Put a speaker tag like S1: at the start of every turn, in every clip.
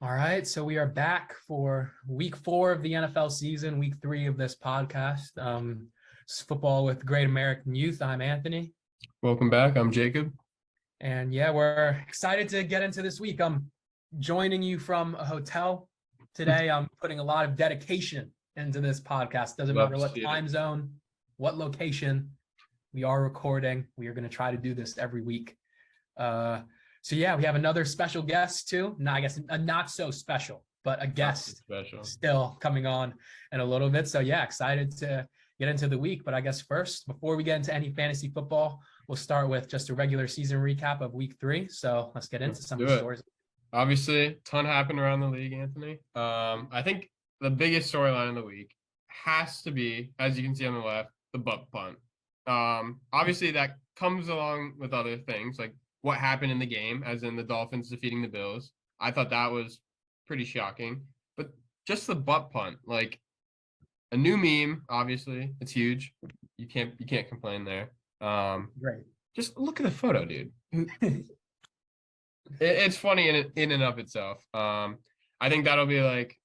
S1: All right, so we are back for week 4 of the NFL season, week 3 of this podcast. It's football with Great American Youth. I'm Anthony.
S2: Welcome back. I'm Jacob.
S1: And yeah, we're excited to get into this week. I'm joining you from a hotel today. I'm putting a lot of dedication into this podcast. Doesn't matter what time zone, what location we are recording. We are going to try to do this every week. So yeah, we have another special guest too. No, I guess a not so special, but a guest still coming on in a little bit. So yeah, excited to get into the week. But I guess first, before we get into any fantasy football, we'll start with just a regular season recap of week 3. So let's get into some of the stories.
S2: Obviously, a ton happened around the league, Anthony. I think the biggest storyline of the week has to be, as you can see on the left, the butt punt. Obviously, that comes along with other things like what happened in the game, as in the Dolphins defeating the Bills. I thought that was pretty shocking. But just the butt punt, like a new meme, obviously. It's huge. You can't complain there.
S1: Right.
S2: Just look at the photo, dude. It's funny in and of itself. I think that'll be like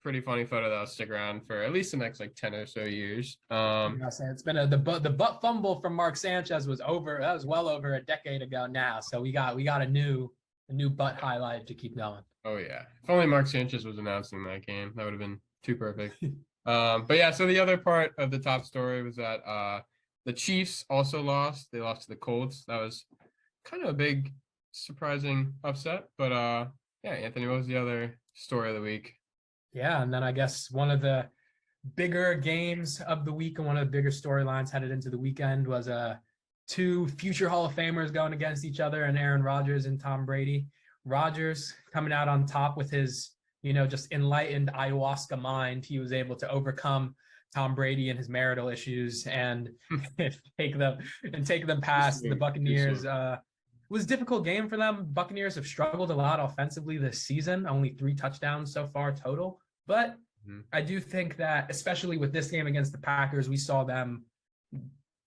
S2: pretty funny photo that'll stick around for at least the next like 10 or so years.
S1: It's been the butt fumble from Mark Sanchez was over. That was well over a decade ago now. So we got a new butt highlight to keep going.
S2: Oh yeah. If only Mark Sanchez was announcing that game, that would have been too perfect. But yeah, so the other part of the top story was that the Chiefs also lost. They lost to the Colts. That was kind of a big surprising upset. But yeah, Anthony, what was the other story of the week?
S1: Yeah, and then I guess one of the bigger games of the week and one of the bigger storylines headed into the weekend was 2 future Hall of Famers going against each other, and Aaron Rodgers and Tom Brady. Rodgers coming out on top with his, just enlightened ayahuasca mind. He was able to overcome Tom Brady and his marital issues and take them past the Buccaneers. It was a difficult game for them. Buccaneers have struggled a lot offensively this season, only 3 touchdowns so far total. But I do think that, especially with this game against the Packers, we saw them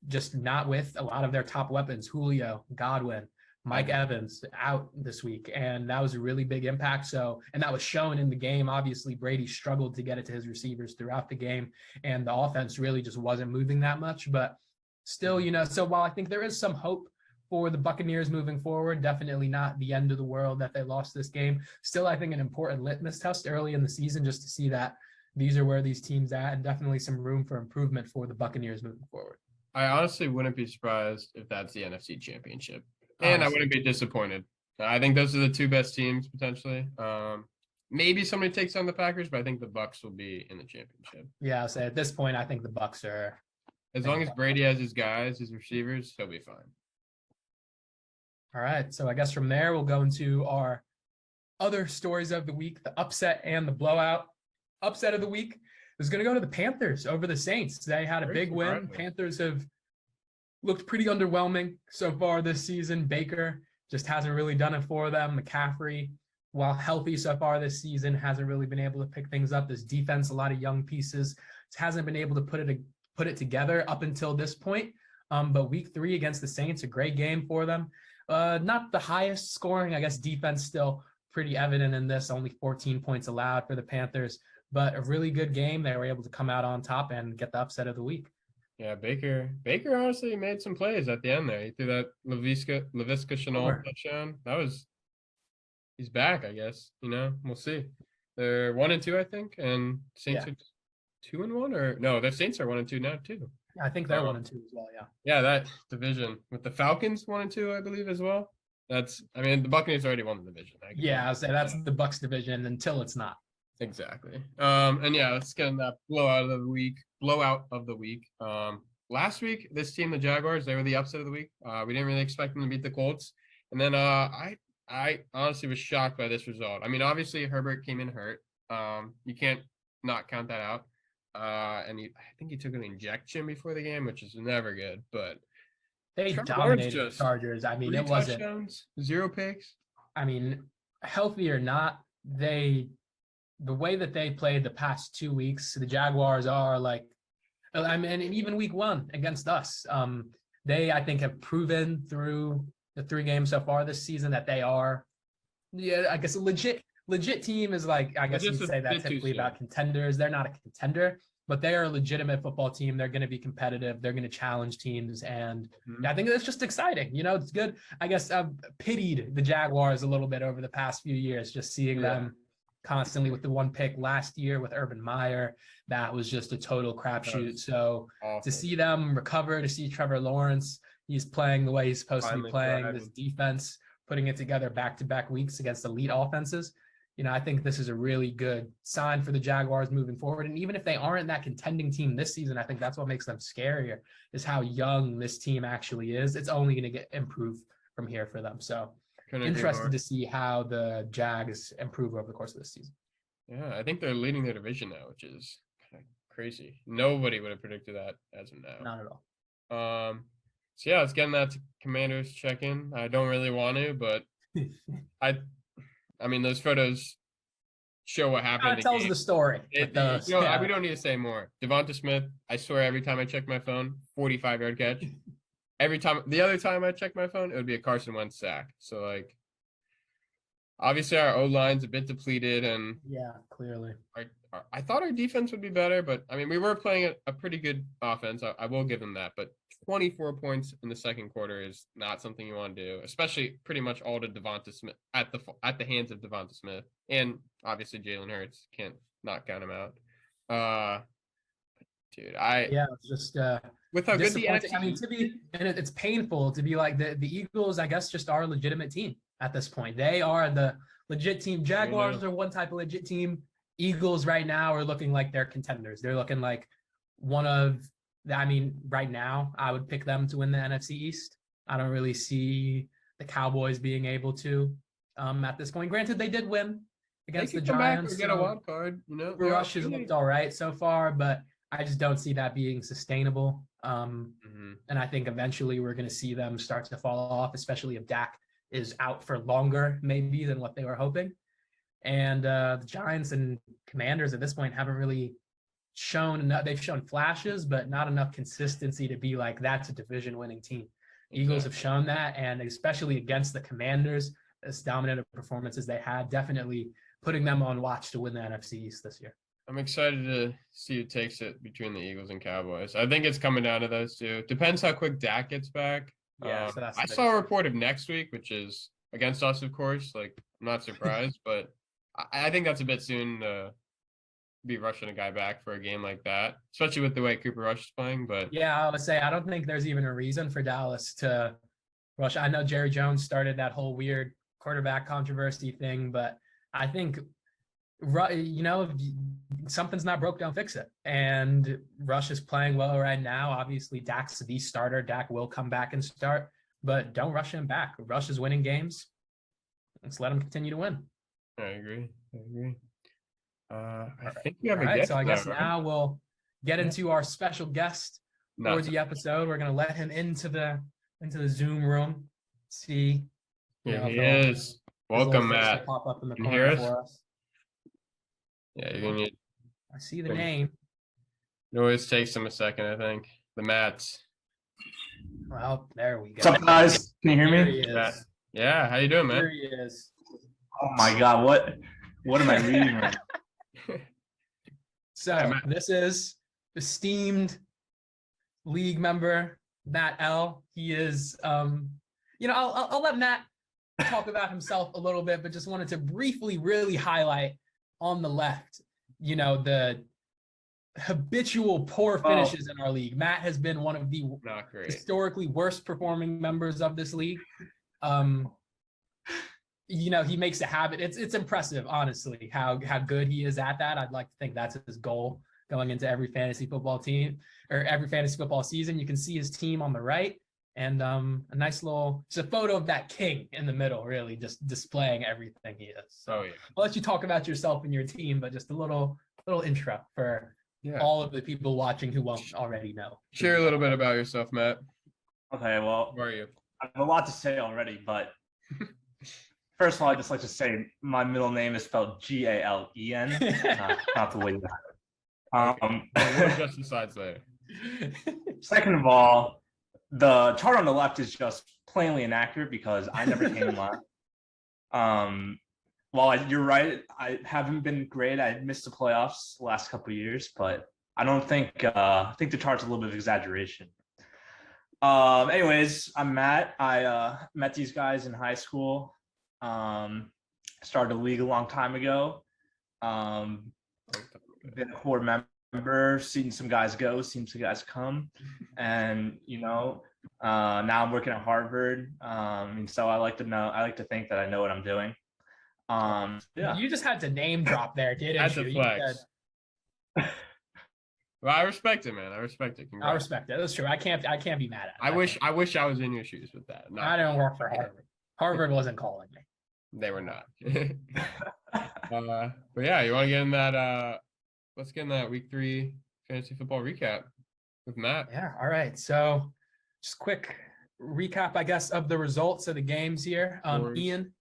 S1: just not with a lot of their top weapons. Julio, Godwin, Mike Evans out this week, and that was a really big impact. And that was shown in the game. Obviously, Brady struggled to get it to his receivers throughout the game, and the offense really just wasn't moving that much. But still, so while I think there is some hope for the Buccaneers moving forward, definitely not the end of the world that they lost this game. Still, I think an important litmus test early in the season just to see that these are where these teams at, and definitely some room for improvement for the Buccaneers moving forward.
S2: I honestly wouldn't be surprised if that's the NFC Championship. And I wouldn't be disappointed. I think those are the 2 best teams potentially. Maybe somebody takes on the Packers, but I think the Bucs will be in the championship.
S1: Yeah, so at this point, I think the Bucs are.
S2: As long as Brady has his guys, his receivers, he'll be fine.
S1: All right, so I guess from there, we'll go into our other stories of the week, the upset and the blowout. Upset of the week is going to go to the Panthers over the Saints. They had a big win. Panthers have looked pretty underwhelming so far this season. Baker just hasn't really done it for them. McCaffrey, while healthy so far this season, hasn't really been able to pick things up. This defense, a lot of young pieces, hasn't been able to put it together up until this point. But week 3 against the Saints, a great game for them. Not the highest scoring, I guess defense still pretty evident in this, only 14 points allowed for the Panthers, but a really good game. They were able to come out on top and get the upset of the week.
S2: Yeah, Baker honestly made some plays at the end there. He threw that Laviska Shenault touchdown. He's back, I guess. We'll see. They're 1-2, I think, and Saints are 2-1, or no, the Saints are 1-2 now too.
S1: I think they're 1-2 as well. Yeah.
S2: Yeah, that division with the Falcons 1-2, I believe, as well. The Buccaneers already won the division.
S1: I'll say that's the Bucs division until it's not.
S2: Exactly. And yeah, let's get in that blowout of the week. Last week, this team, the Jaguars, they were the upset of the week. We didn't really expect them to beat the Colts, and then I honestly was shocked by this result. Obviously Herbert came in hurt. You can't not count that out. And I think he took an injection before the game, which is never good, but
S1: they dominated the Chargers. It wasn't
S2: touchdowns, 0 picks.
S1: Healthy or not, the way that they played the past 2 weeks, the Jaguars are like, and even week 1 against us, they, I think, have proven through the 3 games so far this season that they are, I guess, a legit legit team is like, I guess
S2: Legit's
S1: you'd
S2: a
S1: say that
S2: bit too
S1: typically
S2: soon.
S1: about contenders. They're not a contender, but they are a legitimate football team. They're going to be competitive. They're going to challenge teams. And I think that's just exciting. You know, it's good. I guess I've pitied the Jaguars a little bit over the past few years, just seeing them constantly with the one pick last year with Urban Meyer. That was just a total crapshoot. So to see them recover, to see Trevor Lawrence, he's playing the way he's supposed to be playing, this defense, putting it together back-to-back weeks against elite offenses. You know, I think this is a really good sign for the Jaguars moving forward. And even if they aren't that contending team this season, I think that's what makes them scarier, is how young this team actually is. It's only going to get improved from here for them. So interested to see how the Jags improve over the course of this season.
S2: Yeah, I think they're leading their division now, which is kind of crazy. Nobody would have predicted that as of now.
S1: Not at all.
S2: So yeah, let's get in that Commanders check-in. I don't really want to, but I mean, those photos show what happened.
S1: It tells the story.
S2: We don't need to say more. Devonta Smith, I swear every time I check my phone, 45-yard catch. The other time I check my phone, it would be a Carson Wentz sack. So, like, obviously our O-line's a bit depleted, and
S1: yeah, clearly.
S2: I thought our defense would be better, but, I mean, we were playing a pretty good offense. I will give them that, but 24 points in the second quarter is not something you want to do, especially pretty much all to Devonta Smith at the hands of Devonta Smith, and obviously Jalen Hurts, can't not count him out. Dude,
S1: it's just
S2: with how good the NFC,
S1: I mean, it's painful to be like the Eagles, I guess, just are a legitimate team at this point. They are the legit team. Jaguars are one type of legit team. Eagles right now are looking like they're contenders. They're looking like right now, I would pick them to win the NFC East. I don't really see the Cowboys being able to at this point. Granted, they did win against the Giants.
S2: Get a wild card,
S1: Rush has looked all right so far, but I just don't see that being sustainable. And I think eventually we're going to see them start to fall off, especially if Dak is out for longer, maybe, than what they were hoping. And the Giants and Commanders at this point haven't really shown enough. They've shown flashes, but not enough consistency to be like, that's a division winning team. Eagles have shown that, and especially against the Commanders, as dominant performances they had, definitely putting them on watch to win the NFC East this year.
S2: I'm excited to see who takes it between the Eagles and Cowboys. I think it's coming down to those two. Depends how quick Dak gets back.
S1: Yeah, so
S2: I saw a report of next week, which is against us, of course. Like, I'm not surprised, but I think that's a bit soon to be rushing a guy back for a game like that, especially with the way Cooper Rush is playing. But
S1: yeah, I would say I don't think there's even a reason for Dallas to rush. I know Jerry Jones started that whole weird quarterback controversy thing, but I think, if something's not broke, don't fix it. And Rush is playing well right now. Obviously, Dak's the starter. Dak will come back and start, but don't rush him back. Rush is winning games. Let's let him continue to win.
S2: I agree. I think we have a guest.
S1: So I guess now we'll get into our special guest for the episode. We're gonna let him into the Zoom room. See.
S2: Here he is. Welcome, Matt.
S1: Pop up in the
S2: corner
S1: corner for us.
S2: Yeah, you're gonna need.
S1: I see the name.
S2: It always takes him a second, I think. The Matts.
S1: Well, there we go.
S3: What's up, guys? Can you hear
S1: Here
S3: me?
S1: he is.
S2: Yeah, how you doing, man?
S1: Here he is.
S3: Oh my God, what am I reading right now?
S1: So this is esteemed league member Matt L. He is, I'll let Matt talk about himself a little bit, but just wanted to briefly really highlight on the left, the habitual poor finishes in our league. Matt has been one of the historically worst performing members of this league. He makes a habit. It's impressive, honestly, how good he is at that. I'd like to think that's his goal going into every fantasy football team or every fantasy football season. You can see his team on the right, and a nice it's a photo of that king in the middle, really just displaying everything he is. So I'll let you talk about yourself and your team, but just a little intro for all of the people watching who won't already know.
S2: Share a little bit about yourself, Matt.
S3: Okay, well,
S2: who are you?
S3: I have a lot to say already, but first of all, I'd just like to say my middle name is spelled Galen, not the way you have it.
S2: We'll adjust the sides later.
S3: Second of all, the chart on the left is just plainly inaccurate because I never came in last. You're right. I haven't been great. I missed the playoffs the last couple of years, but I don't think I think the chart's a little bit of exaggeration. Anyways, I'm Matt. I met these guys in high school. Started a league a long time ago. Been a core member, seen some guys go, seen some guys come, and now I'm working at Harvard. And so I like to think that I know what I'm doing. Yeah.
S1: You just had to name drop there, didn't you? You
S2: flex. Well, I respect it, man. I respect it.
S1: I respect it. That's true. I can't be mad at it.
S2: I wish I was in your shoes with that.
S1: I don't work for Harvard. Harvard wasn't calling me.
S2: They were not. But yeah, you want to get in that? Let's get in that week 3 fantasy football recap with Matt.
S1: Yeah. All right. So, just quick recap, I guess, of the results of the games here. Ian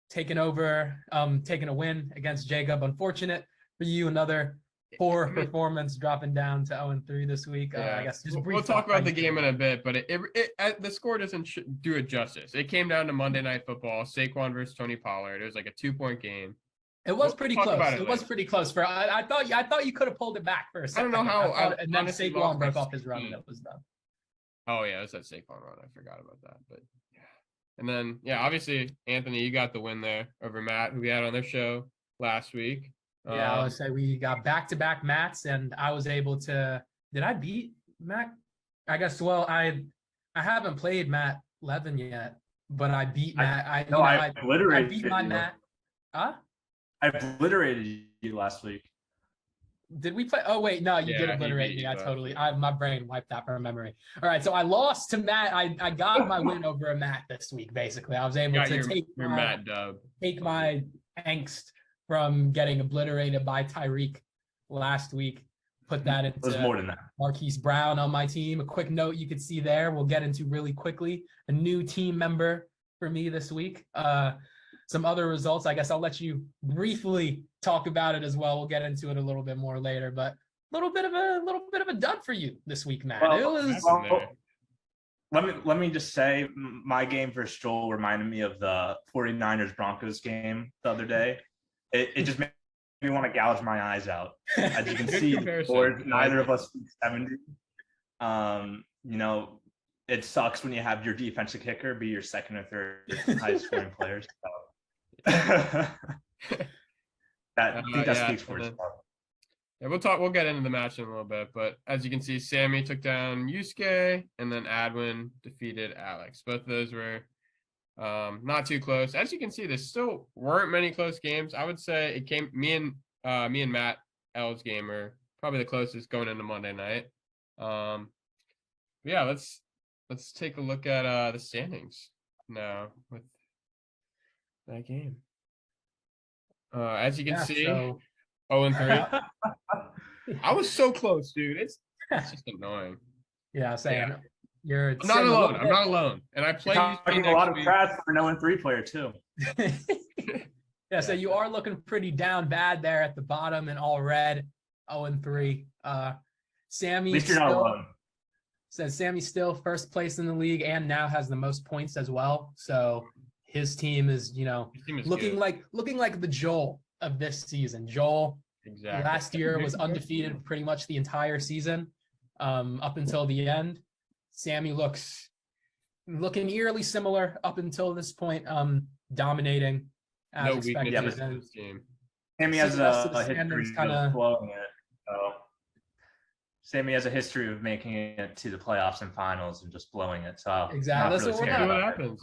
S1: taking over, taking a win against Jacob. Unfortunate for you, another poor performance, dropping down to 0-3 this week.
S2: Yeah.
S1: I guess just
S2: we'll talk about the game in a bit, but the score doesn't do it justice. It came down to Monday Night Football, Saquon versus Tony Pollard. It was like a 2-point game.
S1: It was pretty close. It was pretty close. I thought you could have pulled it back for a second.
S2: I don't know how.
S1: And then Saquon broke off his run, and it was done.
S2: Oh yeah, it was that Saquon run. I forgot about that, but yeah. And then obviously Anthony, you got the win there over Matt, who we had on their show last week.
S1: Yeah, I would say we got back-to-back Matts, and I was able to. Did I beat Matt? I guess. Well, I haven't played Matt Levin yet, but I beat Matt. I beat my Matt. Huh?
S3: I obliterated you last week.
S1: Did we play? Oh wait, no, you did obliterate me. My brain wiped that from memory. All right, so I lost to Matt. I got my win over a Matt this week. Basically, I was able to take my angst from getting obliterated by Tyreek last week. Put that into
S3: more than that.
S1: Marquise Brown on my team. A quick note you could see there. We'll get into really quickly. A new team member for me this week. Some other results. I guess I'll let you briefly talk about it as well. We'll get into it a little bit more later, but a little bit of a dud for you this week, Matt.
S3: Let me just say, my game versus Joel reminded me of the 49ers Broncos game the other day. It just made me want to gouge my eyes out. As you can see, neither of us beat 70. It sucks when you have your defensive kicker be your second or third highest scoring players. So. That speaks for itself.
S2: Yeah, we'll get into the match in a little bit, but as you can see, Sammy took down Yusuke, and then Adwin defeated Alex. Both of those were not too close. As you can see, there still weren't many close games. I would say it came me and Matt L's game are probably the closest going into Monday night. Yeah, let's take a look at the standings now with that game. As you can see, 0-3. I was so close, dude. It's just annoing.
S1: Yeah, saying
S2: I'm not alone. And I play
S3: a lot of crap for an 0-3 player too.
S1: Yeah, so you are looking pretty down bad there at the bottom and all red, 0-3. Sammy,
S3: at least you're not alone.
S1: Says Sammy's still first place in the league and now has the most points as well. So his team is, looking like the Joel of this season. Joel last year was undefeated pretty much the entire season, up until the end. Sammy looking eerily similar up until this point, dominating as expected.
S2: Yeah,
S3: Sammy has a history of blowing it. So Sammy has a history of making it to the playoffs and finals and just blowing it. So
S1: exactly, that's
S2: what happens,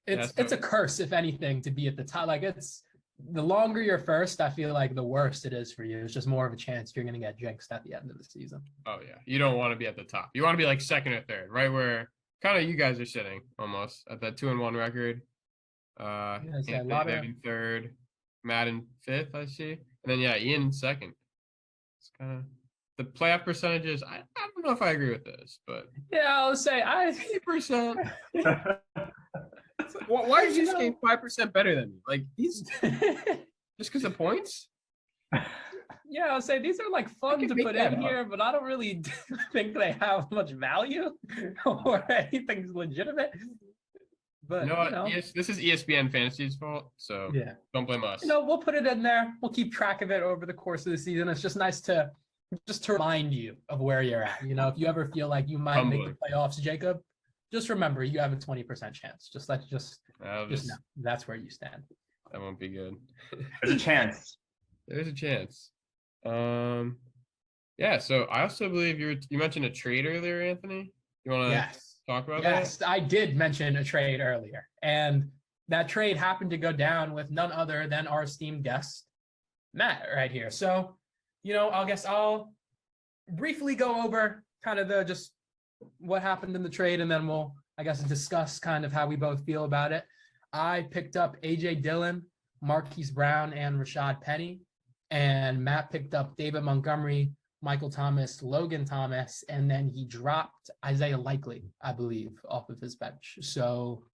S1: It's a curse, if anything, to be at the top. Like, it's the longer you're first, I feel like the worse it is for you. It's just more of a chance you're going to get jinxed at the end of the season.
S2: Oh yeah, you don't want to be at the top. You want to be like second or third, right where kind of you guys are sitting almost at that 2-1 record. In third, Matt in fifth, I see, and then Ian in second. It's kind of the playoff percentages. I don't know if I agree with this, but
S1: I'll say
S2: 50%. Why is this game 5% better than me? Like these, just because of points?
S1: Yeah, I'll say these are like fun to put in here, but I don't really think they have much value or anything's legitimate. But
S2: You know what? This is ESPN Fantasy's fault, so
S1: yeah,
S2: don't blame us.
S1: we'll put it in there. We'll keep track of it over the course of the season. It's just nice to remind you of where you're at. If you ever feel like you might make the playoffs, Jacob, just remember you have a 20% chance. Just know that's where you stand.
S2: That won't be good.
S3: There's a chance.
S2: There's a chance. Yeah. So I also believe you mentioned a trade earlier, Anthony. You want to talk about that?
S1: Yes, I did mention a trade earlier, and that trade happened to go down with none other than our esteemed guest, Matt, right here. So, I guess I'll briefly go over kind of just what happened in the trade, and then we'll, I guess, discuss kind of how we both feel about it. I picked up A.J. Dillon, Marquise Brown, and Rashad Penny, and Matt picked up David Montgomery, Michael Thomas, Logan Thomas, and then he dropped Isaiah Likely, I believe, off of his bench. So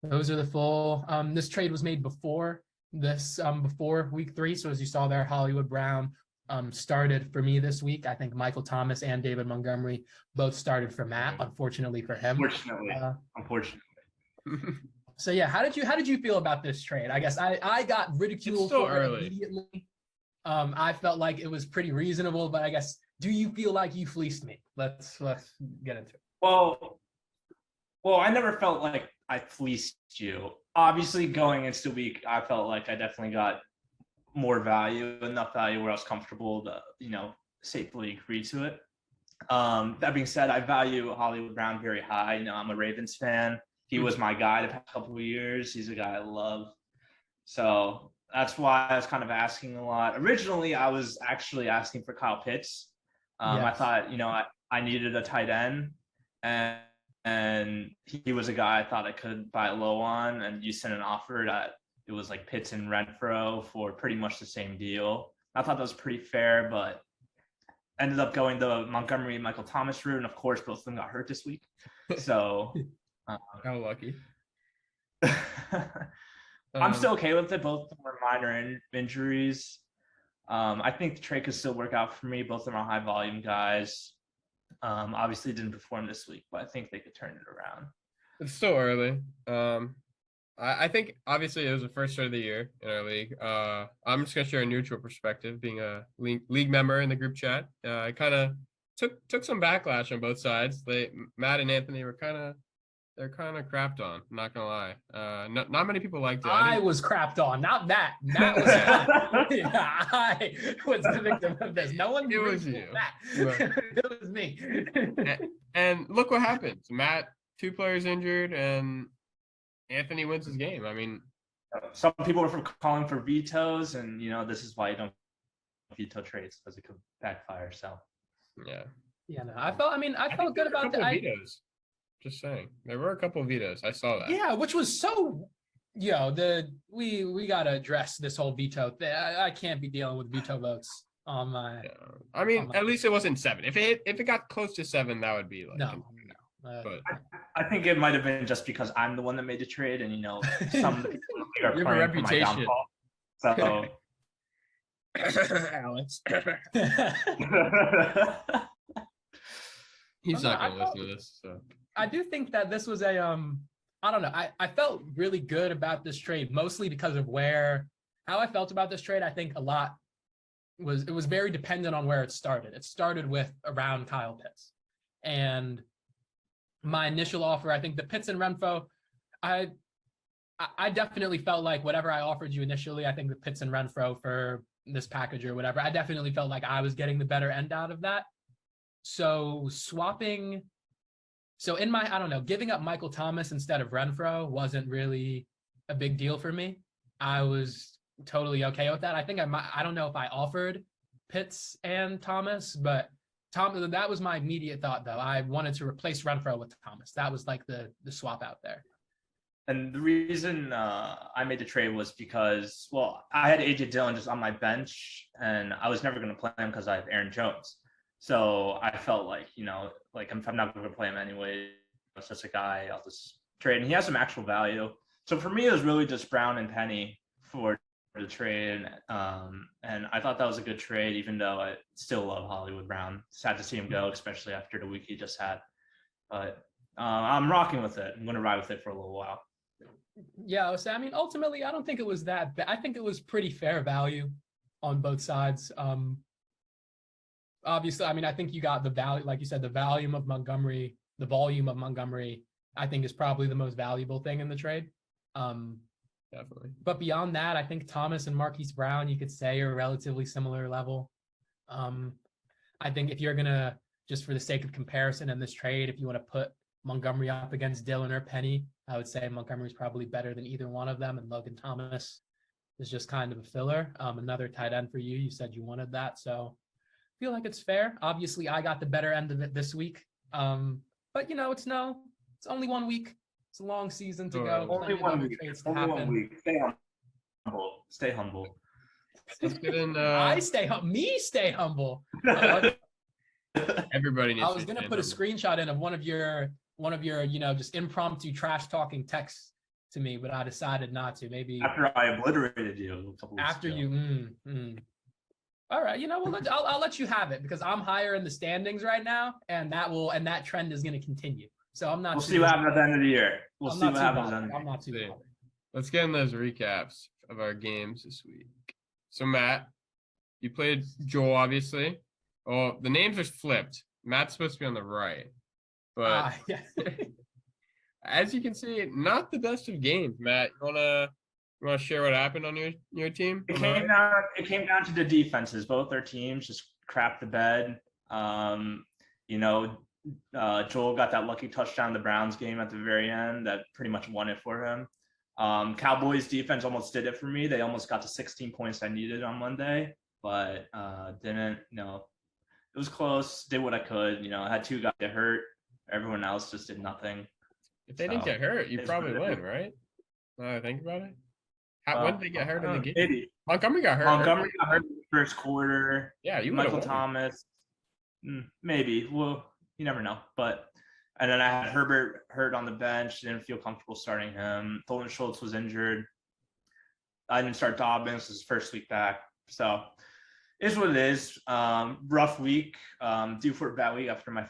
S1: those are the full. This trade was made before week 3. So as you saw there, Hollywood Brown started for me this week. I think Michael Thomas and David Montgomery both started for Matt, unfortunately for him.
S3: Unfortunately.
S1: So yeah, how did you feel about this trade? I guess I got ridiculed for it immediately. I felt like it was pretty reasonable, but I guess, do you feel like you fleeced me? Let's get into it.
S3: Well, I never felt like I fleeced you. Obviously, going into the week, I felt like I definitely got enough value where I was comfortable to, safely agree to it. That being said, I value Hollywood Brown very high. I'm a Ravens fan. He was my guy the past couple of years. He's a guy I love. So that's why I was kind of asking a lot. Originally, I was actually asking for Kyle Pitts. I thought, I needed a tight end, and he was a guy I thought I could buy low on, and you sent an offer that it was like Pitts and Renfro for pretty much the same deal. I thought that was pretty fair, but ended up going the Montgomery and Michael Thomas route, and of course, both of them got hurt this week. So
S2: how lucky.
S3: I'm still okay with it. Both of them were minor injuries. I think the trade could still work out for me. Both of them are high volume guys. Obviously didn't perform this week, but I think they could turn it around.
S2: It's still early. I think obviously it was the first start of the year in our league. I'm just gonna share a neutral perspective, being a league member in the group chat. I kind of took some backlash on both sides. Matt and Anthony were they're kind of crapped on. I'm not gonna lie. Not many people liked it.
S1: I was crapped on, not Matt. Matt was I was the victim of this. No one.
S2: It was you.
S1: It was me.
S2: And look what happens. Matt, 2 players injured, and Anthony wins his game. I mean,
S3: some people were calling for vetoes, and this is why you don't veto trades, because it could backfire. So
S2: yeah.
S1: No, I felt good about the
S2: vetoes. Just saying, there were a couple of vetoes. I saw that.
S1: Yeah, which was so. We gotta address this whole veto thing. I can't be dealing with veto votes on my.
S2: Yeah. I mean, at least it wasn't 7. If it got close to 7, that would be like
S1: no.
S2: But
S3: I think it might have been just because I'm the one that made the trade, and some people are
S2: you have a reputation.
S3: So,
S2: Alex, he's not gonna listen to this. So
S1: I do think that this was a I don't know. I felt really good about this trade, mostly because of how I felt about this trade. I think a lot was very dependent on where it started. It started with around Kyle Pitts, and my initial offer, I think the Pitts and Renfro, I definitely felt like whatever I offered you initially, I think the Pitts and Renfro for this package or whatever, I definitely felt like I was getting the better end out of that. So giving up Michael Thomas instead of Renfro wasn't really a big deal for me. I was totally okay with that. I think I don't know if I offered Pitts and Thomas, but that was my immediate thought, though. I wanted to replace Renfro with Thomas. That was like the swap out there.
S3: And the reason I made the trade was because, I had A.J. Dillon just on my bench, and I was never going to play him because I have Aaron Jones. So I felt like, if I'm not going to play him anyway, it's just a guy I'll just trade. And he has some actual value. So for me, it was really just Brown and Penny for the trade. And I thought that was a good trade, even though I still love Hollywood Brown. Sad to see him go, especially after the week he just had. But I'm rocking with it. I'm going to ride with it for a little while.
S1: Yeah, so I mean, ultimately, I don't think it was that bad. I think it was pretty fair value on both sides. Obviously, I mean, I think you got the value, like you said, the volume of Montgomery, I think is probably the most valuable thing in the trade.
S2: Definitely.
S1: But beyond that, I think Thomas and Marquise Brown, you could say, are relatively similar level. I think if you're gonna, just for the sake of comparison in this trade, if you want to put Montgomery up against Dillon or Penny, I would say Montgomery's probably better than either one of them, and Logan Thomas is just kind of a filler. Another tight end for you. You said you wanted that, so I feel like it's fair. Obviously, I got the better end of it this week. But you know, it's only 1 week. It's a long season to go.
S3: Only
S1: Plenty of
S3: 1
S1: other
S3: week.
S1: trades to
S3: Only 1
S1: happen.
S3: week. Stay humble.
S2: Let's get in.
S1: I stay humble.
S2: Everybody needs.
S1: I was gonna put a screenshot in of one of your, just impromptu trash talking texts to me, but I decided not to. Maybe
S3: After I obliterated you a couple weeks
S1: after
S3: ago.
S1: you. All right, I'll let you have it because I'm higher in the standings right now, and that trend is gonna continue. So I'm not.
S3: We'll see what happens at the end of the year. We'll
S1: I'm
S3: see
S1: not
S3: what
S1: too
S3: happens.
S1: bothered. I'm not too
S2: See.
S1: bothered.
S2: Let's get in those recaps of our games this week. So Matt, you played Joel, obviously. Oh, the names are flipped. Matt's supposed to be on the right, but
S1: Yeah.
S2: as you can see, not the best of games. Matt, you wanna share what happened on your team?
S3: It came down to the defenses. Both their teams just crapped the bed. Joel got that lucky touchdown in the Browns game at the very end that pretty much won it for him. Cowboys defense almost did it for me. They almost got to 16 points I needed on Monday, but didn't. It was close. Did what I could. I had 2 guys get hurt. Everyone else just did nothing.
S2: If they didn't get hurt, you probably win, right? Think about it. When did they get hurt in the game?
S3: Maybe.
S2: Montgomery got hurt.
S3: Montgomery got hurt in the first quarter.
S2: Yeah, you
S3: Michael Thomas. Maybe. Well, you never know. And then I had Herbert hurt on the bench. Didn't feel comfortable starting him. Dalton Schultz was injured. I didn't start Dobbins his first week back. So it's what it is. Rough week. Due for a bad week after my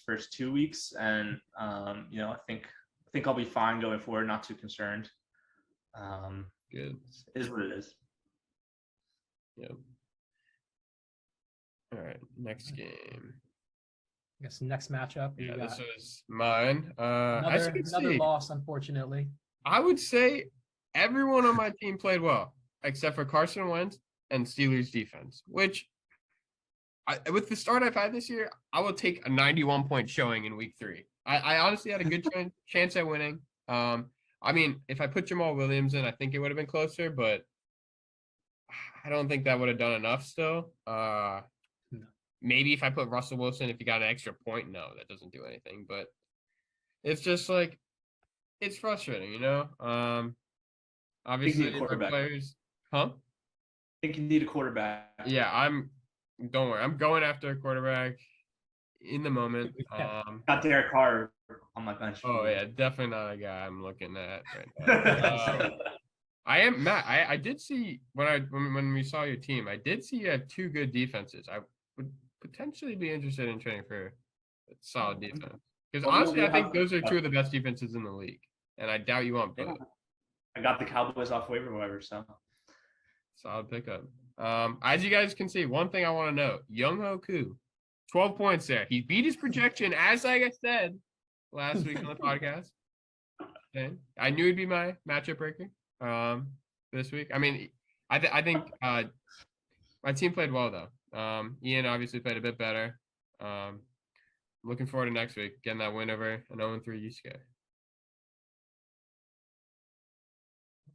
S3: first 2 weeks. And I think I'll be fine going forward. Not too concerned.
S2: Good.
S3: It is what it is.
S2: Yep. All right. Next game.
S1: I guess next matchup.
S2: Yeah, this is mine. As you can
S1: Another
S2: see,
S1: loss, unfortunately.
S2: I would say everyone on my team played well, except for Carson Wentz and Steelers defense, which with the start I've had this year, I will take a 91-point showing in week 3. I honestly had a good chance at winning. I mean, if I put Jamal Williams in, I think it would have been closer, but I don't think that would have done enough still. Maybe if I put Russell Wilson, if he got an extra point, no, that doesn't do anything. But it's just like, it's frustrating, Obviously, the players, huh?
S3: I think you need a quarterback.
S2: Yeah, don't worry, I'm going after a quarterback in the moment.
S3: Got Derek Carr on my bench.
S2: Oh yeah, definitely not a guy I'm looking at right now. I am Matt. I did see when we saw your team, I did see you had 2 good defenses. I would potentially be interested in trading for a solid defense because honestly, I think those are 2 of the best defenses in the league, and I doubt you want both.
S3: I got the Cowboys off waiver, so
S2: solid pickup. As you guys can see, one thing I want to note: Young Hoku, 12 points there. He beat his projection, as I said last week on the podcast. Okay. I knew it'd be my matchup breaker this week. I mean, I think my team played well though. Ian obviously played a bit better. Looking forward to next week getting that win over an 0-3 USK.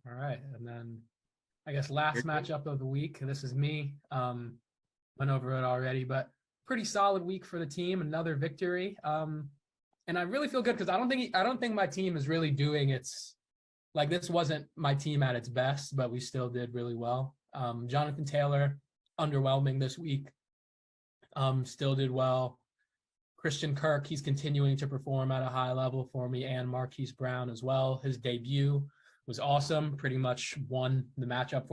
S1: All right, and then I guess last matchup of the week. This is me. Went over it already, but pretty solid week for the team. Another victory. And I really feel good because I don't think my team is really doing its, like, this wasn't my team at its best, but we still did really well. Jonathan Taylor, underwhelming this week. Still did well. Christian Kirk, he's continuing to perform at a high level for me, and Marquise Brown as well. His debut was awesome. Pretty much won the matchup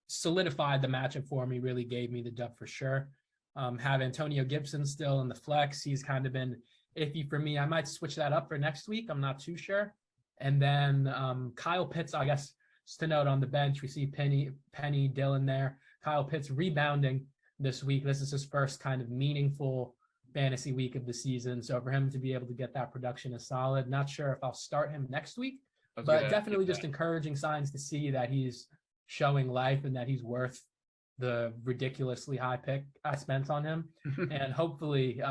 S1: solidified the matchup for me, really gave me the dub for sure. Have Antonio Gibson still in the flex. He's kind of been iffy for me. I might switch that up for next week. I'm not too sure. And then Kyle Pitts, I guess, just to note on the bench, we see Penny Dillon there. Kyle Pitts rebounding this week. This is his first kind of meaningful fantasy week of the season. So for him to be able to get that production is solid. Not sure if I'll start him next week, but definitely just encouraging signs to see that he's showing life and that he's worth the ridiculously high pick I spent on him. And hopefully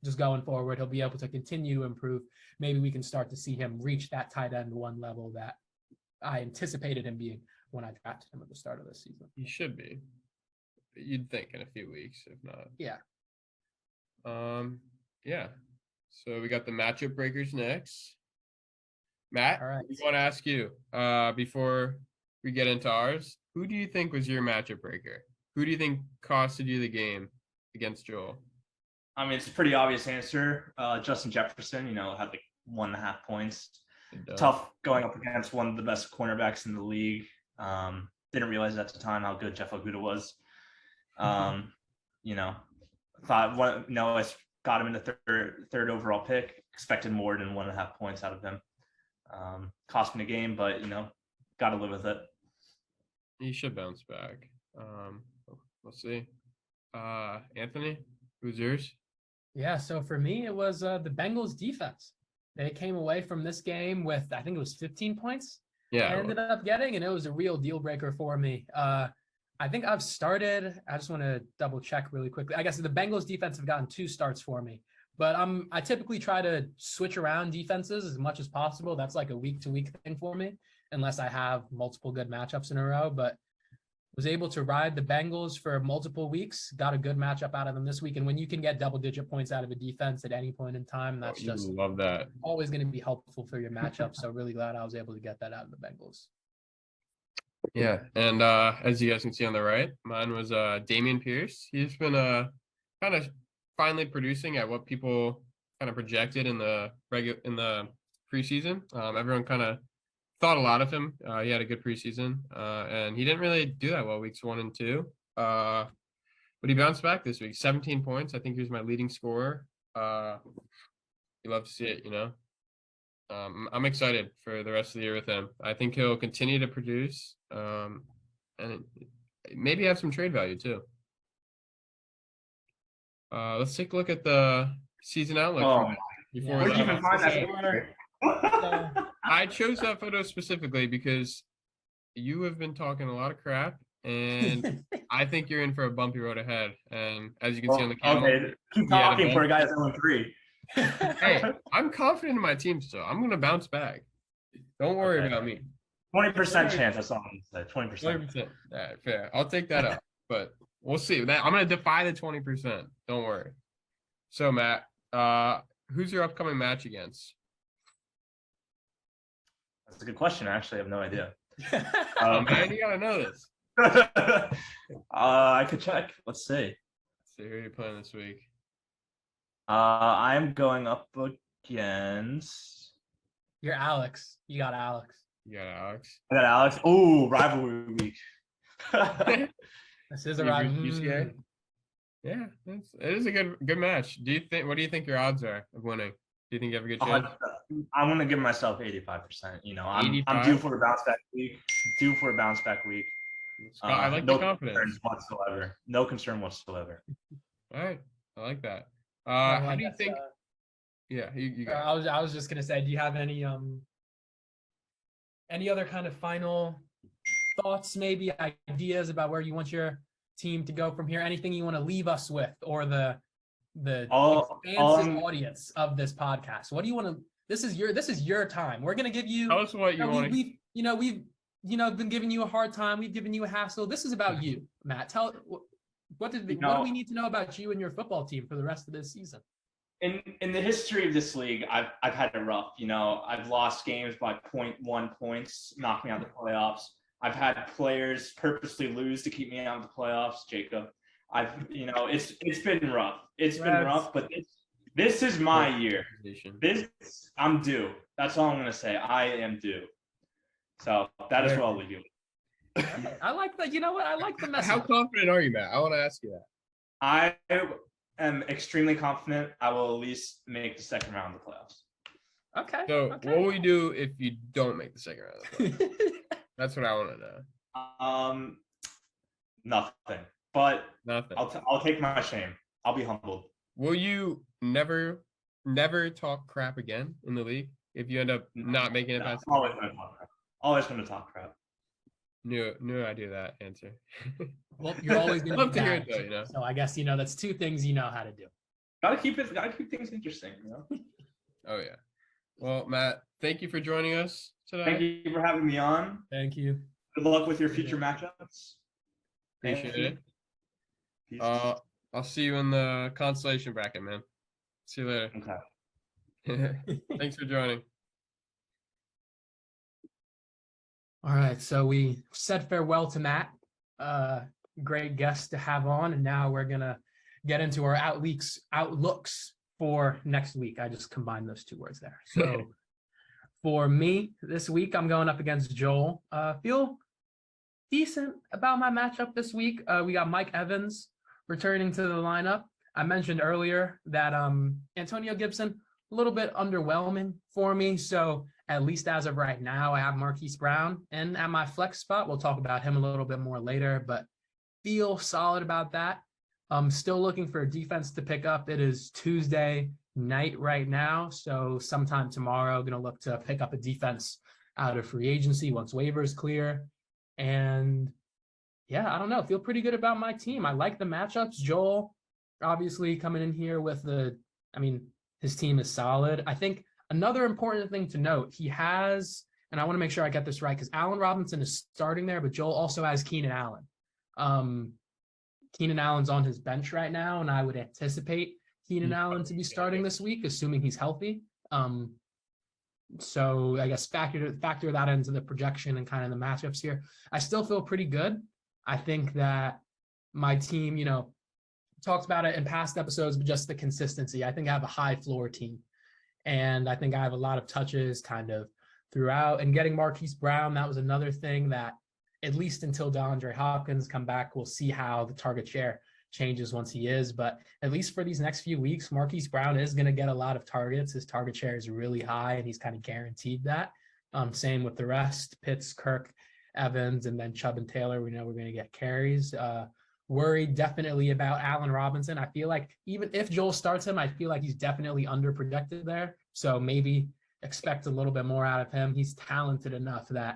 S1: just going forward, he'll be able to continue to improve. Maybe we can start to see him reach that tight end one level that I anticipated him being when I drafted him at the start of this season.
S2: He should be. You'd think in a few weeks, if not.
S1: Yeah.
S2: Yeah. So we got the matchup breakers next. Matt,
S1: All right.
S2: we want to ask you before we get into ours, who do you think was your matchup breaker? Who do you think costed you the game against Joel?
S3: I mean, it's a pretty obvious answer. Justin Jefferson, had like 1.5 points. Tough going up against one of the best cornerbacks in the league. Didn't realize at the time how good Jeff Okudah was. Thought I got him in the third overall pick. Expected more than 1.5 points out of him. Cost me the game, but got to live with it.
S2: He should bounce back. We'll see. Anthony, who's yours?
S1: Yeah, so for me, it was the Bengals defense. They came away from this game with, I think it was 15 points.
S2: Yeah,
S1: I ended up getting, and it was a real deal breaker for me. I think I've started, I just want to double check really quickly. I guess the Bengals defense have gotten 2 starts for me, but I typically try to switch around defenses as much as possible. That's like a week to week thing for me, unless I have multiple good matchups in a row, but was able to ride the Bengals for multiple weeks, got a good matchup out of them this week. And when you can get double-digit points out of a defense at any point in time, that's just
S2: love that.
S1: Always going to be helpful for your matchup. So really glad I was able to get that out of the Bengals.
S2: Yeah, and as you guys can see on the right, mine was Dameon Pierce. He's been kind of finally producing at what people kind of projected in the preseason. Everyone kind of thought a lot of him. He had a good preseason, and he didn't really do that well weeks 1 and 2. But he bounced back this week. 17 points. I think he was my leading scorer. You love to see it, I'm excited for the rest of the year with him. I think he'll continue to produce, and maybe have some trade value too. Let's take a look at the season outlook.
S3: Where'd you even find that?
S2: I chose that photo specifically because you have been talking a lot of crap, and I think you're in for a bumpy road ahead. And as you can see on the camera,
S3: okay, keep talking for a guy that's 0-3.
S2: Hey, I'm confident in my team, so I'm gonna bounce back. Don't worry about me.
S3: 20% chance. That's all I'm gonna say. 20%.
S2: 20%. All right, fair. I'll take that up, but we'll see. I'm gonna defy the 20%. Don't worry. So Matt, who's your upcoming match against?
S3: That's a good question. I actually have no idea.
S2: Man, you gotta know this.
S3: I could check. Let's see.
S2: So who are you playing this week?
S3: I'm going up against.
S1: You're Alex. You got Alex.
S2: You got Alex.
S3: I got Alex. Oh, rivalry week.
S1: This is a rivalry.
S2: Yeah, it is a good match. What do you think your odds are of winning? Do you think you have a good chance?
S3: I'm gonna give myself 85%. I'm due for a bounce back week.
S2: I like the confidence.
S3: No concern whatsoever.
S2: All right, I like that. How do you think? Yeah, you got.
S1: I was just gonna say, do you have any other kind of final thoughts, maybe ideas about where you want your team to go from here? Anything you want to leave us with, or the expansive audience of this podcast? What do you want to? This is your time. We're gonna give you.
S2: Tell us what you want.
S1: We've been giving you a hard time. We've given you a hassle. This is about you, Matt. What do we need to know about you and your football team for the rest of this season?
S3: In the history of this league, I've had it rough. I've lost games by 0.1 points, knocked me out of the playoffs. I've had players purposely lose to keep me out of the playoffs, Jacob. It's been rough. It's been rough, but this is my year. I'm due. That's all I'm gonna say. I am due. So that is what I'll leave you with.
S1: I like that. You know what? I like the message.
S2: How confident are you, Matt? I want to ask you that.
S3: I am extremely confident I will at least make the second round of the playoffs.
S1: Okay.
S2: So
S1: okay.
S2: what will you do if you don't make the second round of the playoffs? That's what I want to know.
S3: Nothing. But
S2: Nothing.
S3: I'll take my shame. I'll be humbled.
S2: Will you never talk crap again in the league if you end up not making it
S3: No,
S2: past?
S3: always gonna talk crap. Always gonna talk crap.
S2: Knew I do that answer.
S1: Well, you're always going
S2: Love
S1: to
S2: to
S1: be
S2: hear
S1: bad.
S2: it though, you know.
S1: So I guess, that's 2 things you know how to do.
S3: Gotta keep things interesting,
S2: Oh yeah. Well, Matt, thank you for joining us today.
S3: Thank you for having me on.
S1: Thank you.
S3: Good luck with your future matchups.
S2: Appreciate it.
S3: Peace.
S2: I'll see you in the consolation bracket, man. See you later.
S3: Okay.
S2: Thanks for joining.
S1: All right, so we said farewell to Matt. Great guest to have on, and now we're gonna get into our outlooks for next week. I just combined those 2 words there. So for me this week, I'm going up against Joel. Feel decent about my matchup this week. We got Mike Evans returning to the lineup. I mentioned earlier that Antonio Gibson, a little bit underwhelming for me. So at least as of right now, I have Marquise Brown in at my flex spot. We'll talk about him a little bit more later, but feel solid about that. I'm still looking for a defense to pick up. It is Tuesday night right now, so sometime tomorrow, going to look to pick up a defense out of free agency once waivers clear. And yeah, I don't know. Feel pretty good about my team. I like the matchups. Joel, obviously, coming in here with his team is solid. I think another important thing to note, he has, and I want to make sure I get this right, because Allen Robinson is starting there, but Joel also has Keenan Allen. Keenan Allen's on his bench right now, and I would anticipate Keenan Allen to be starting this week, assuming he's healthy. So I guess factor that into the projection and kind of the matchups here. I still feel pretty good. I think that my team, talked about it in past episodes, but just the consistency. I think I have a high floor team, and I think I have a lot of touches kind of throughout. And getting Marquise Brown, that was another thing that, at least until DeAndre Hopkins come back, we'll see how the target share changes once he is. But at least for these next few weeks, Marquise Brown is going to get a lot of targets. His target share is really high, and he's kind of guaranteed that. Same with the rest, Pitts, Kirk, Evans, and then Chubb and Taylor. We know we're going to get carries. Worried definitely about Allen Robinson. I feel like even if Joel starts him, I feel like he's definitely underprojected there. So maybe expect a little bit more out of him. He's talented enough that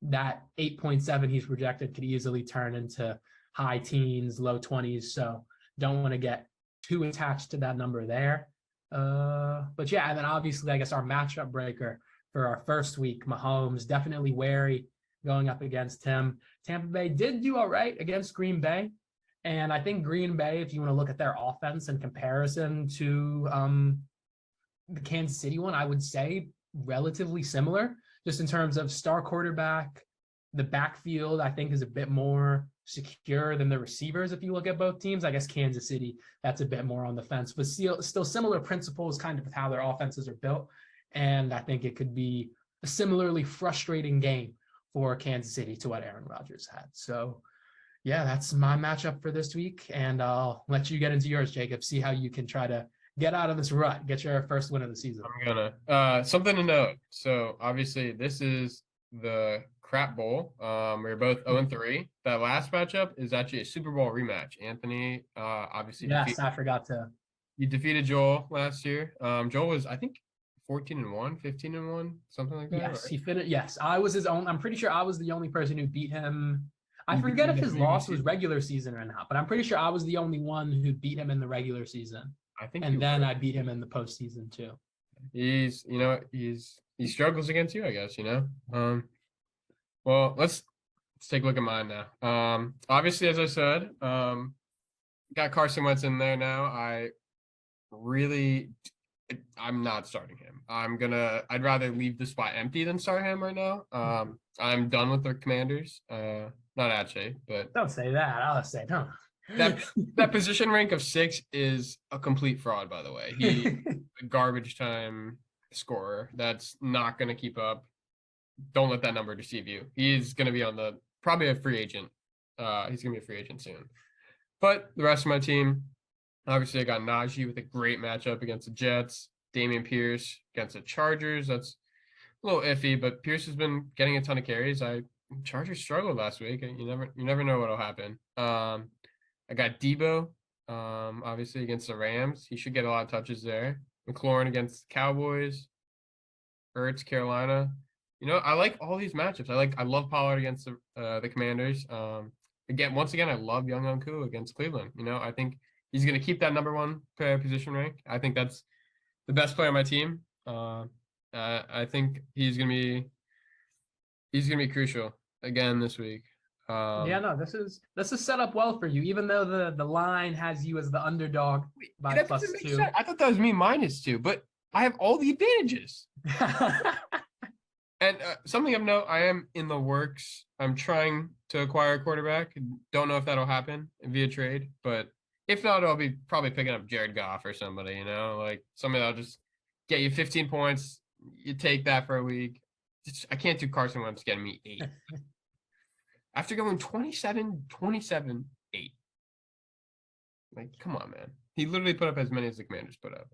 S1: 8.7 he's projected could easily turn into high teens, low 20s. So don't want to get too attached to that number there. But yeah, and then obviously, I guess our matchup breaker for our first week, Mahomes, definitely wary going up against him. Tampa Bay did do all right against Green Bay. And I think Green Bay, if you want to look at their offense in comparison to the Kansas City one, I would say relatively similar, just in terms of star quarterback. The backfield, I think, is a bit more secure than the receivers if you look at both teams. I guess Kansas City, that's a bit more on the fence, but still similar principles kind of with how their offenses are built. And I think it could be a similarly frustrating game for Kansas City to what Aaron Rodgers had. So yeah, that's my matchup for this week. And I'll let you get into yours, Jacob, see how you can try to get out of this rut, get your first win of the season.
S2: I'm gonna something to note. So obviously this is the crap bowl. We're both 0-3. That last matchup is actually a Super Bowl rematch. Anthony obviously
S1: I forgot to.
S2: You defeated Joel last year. Joel was, I think, 14-1, 15-1, something like that.
S1: Yes,
S2: right?
S1: he finished. Yes, I was his own. I'm pretty sure I was the only person who beat him. I
S2: You
S1: forget
S2: beat
S1: if
S2: him
S1: his
S2: in the
S1: loss was
S2: season.
S1: regular season or not, but I'm pretty sure I was the only one who beat him in the regular season.
S2: I think,
S1: And then I beat him in the postseason too.
S2: he struggles against you, I guess. Well, let's take a look at mine now. Obviously, as I said, got Carson Wentz in there now. I'm not starting him. I'd rather leave the spot empty than start him right now. I'm done with the Commanders. Not actually, but
S1: Don't say that. I'll say no.
S2: that position rank of 6 is a complete fraud, by the way. He's a garbage time scorer that's not going to keep up. Don't let that number deceive you. He's going to be probably a free agent. He's going to be a free agent soon. But the rest of my team, obviously, I got Najee with a great matchup against the Jets. Damian Pierce against the Chargers. That's a little iffy, but Pierce has been getting a ton of carries. Chargers struggled last week. You never know what'll happen. I got Debo, obviously against the Rams. He should get a lot of touches there. McLaurin against the Cowboys. Ertz, Carolina. I like all these matchups. I love Pollard against the Commanders. Once again, I love Young Unku against Cleveland. I think he's going to keep that number 1 position rank. I think that's the best player on my team. I think he's gonna be crucial again this week.
S1: Yeah, no, this is set up well for you, even though the line has you as the underdog by
S2: That doesn't make
S1: +2.
S2: sense. I thought that was me -2, but I have all the advantages. And something of note, I am in the works. I'm trying to acquire a quarterback. Don't know if that'll happen via trade, but if not, I'll be probably picking up Jared Goff or somebody, like somebody that'll just get you 15 points. You take that for a week. I can't do Carson Wentz getting me 8. After going 27, 8. Like, come on, man. He literally put up as many as the Commanders put up.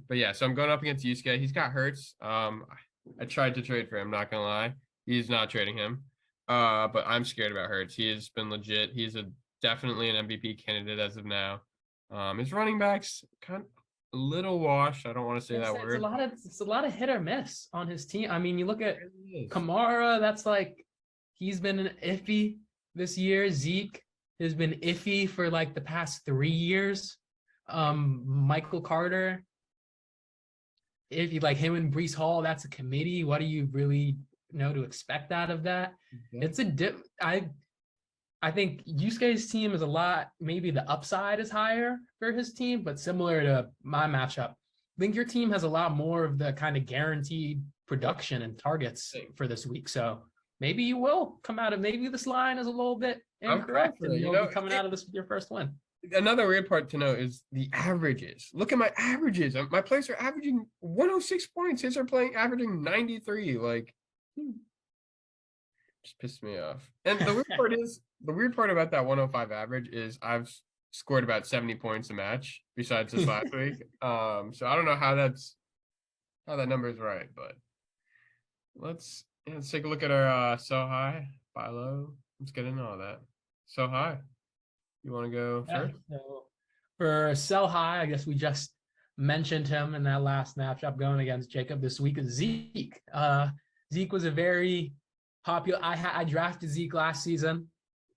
S2: But yeah, so I'm going up against Yusuke. He's got Hurts. I tried to trade for him, not gonna lie. He's not trading him. But I'm scared about Hurts. He has been legit. He's definitely an MVP candidate as of now. His running backs kind of a little washed. I don't want to say that word.
S1: It's a lot of hit or miss on his team. I mean, you look at Kamara, that's like he's been iffy this year. Zeke has been iffy for like the past 3 years. Michael Carter, if you like him and Breece Hall, that's a committee. What do you really know to expect out of that? It's a dip. I think Yusuke's team is a lot, maybe the upside is higher for his team, but similar to my matchup, I think your team has a lot more of the kind of guaranteed production and targets for this week. So maybe you will come out of, maybe this line is a little bit incorrect and you'll be coming out of this with your first win.
S2: Another weird part to note is the averages. Look at my averages. My players are averaging 106 points. His are averaging 93. Like, just pissed me off. And the weird part about that 105 average is I've scored about 70 points a match besides this last week. So I don't know how that number is right, but let's take a look at our sell high, buy low. Let's get into all that. Sell high. You want to go first?
S1: So for sell high, I guess we just mentioned him in that last matchup going against Jacob this week is Zeke. Zeke was a very popular. I drafted Zeke last season.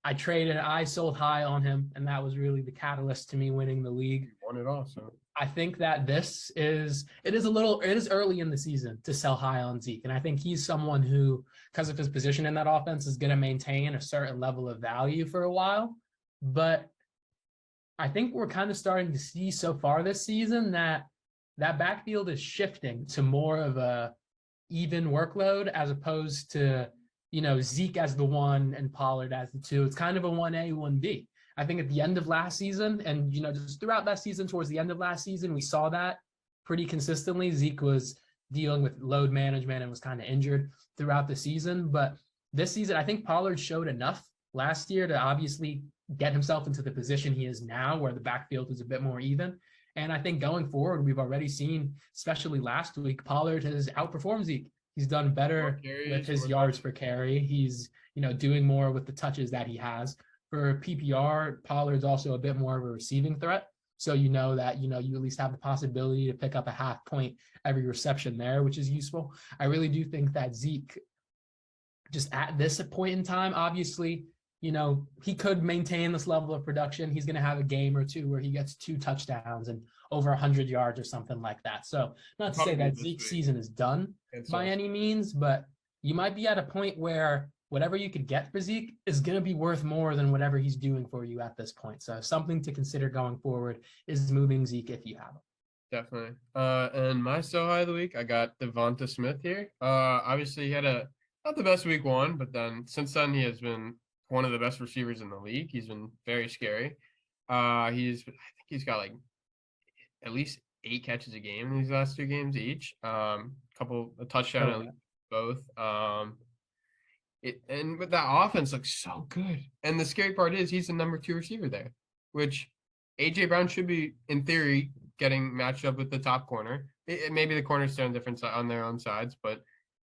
S1: I sold high on him, and that was really the catalyst to me winning the league.
S2: You won it all, so
S1: I think that it is early in the season to sell high on Zeke. And I think he's someone who, because of his position in that offense, is going to maintain a certain level of value for a while. But I think we're kind of starting to see so far this season that backfield is shifting to more of a even workload as opposed to, Zeke as the 1 and Pollard as the 2. It's kind of a 1A, 1B. I think at the end of last season and, just throughout that season, towards the end of last season, we saw that pretty consistently. Zeke was dealing with load management and was kind of injured throughout the season. But this season, I think Pollard showed enough last year to obviously get himself into the position he is now where the backfield is a bit more even. And I think going forward, we've already seen, especially last week, Pollard has outperformed Zeke. He's done better with his yards per carry. He's, doing more with the touches that he has. For PPR, Pollard's also a bit more of a receiving threat. So you know that, you at least have the possibility to pick up a half point every reception there, which is useful. I really do think that Zeke, just at this point in time, obviously, he could maintain this level of production. He's going to have a game or two where he gets 2 touchdowns and over 100 yards or something like that. So not to say that Zeke's season is done by any means, but you might be at a point where whatever you could get for Zeke is going to be worth more than whatever he's doing for you at this point. So something to consider going forward is moving Zeke if you have him.
S2: Definitely. And my sell high of the week, I got Devonta Smith here. Obviously, he had not the best week 1, but then since then he has been one of the best receivers in the league. He's been very scary. I think he's got like at least 8 catches a game in these last 2 games each. A touchdown at least both. And with that offense looks so good. And the scary part is he's the number 2 receiver there, which AJ Brown should be in theory getting matched up with the top corner. Maybe the corners stay on different on their own sides, but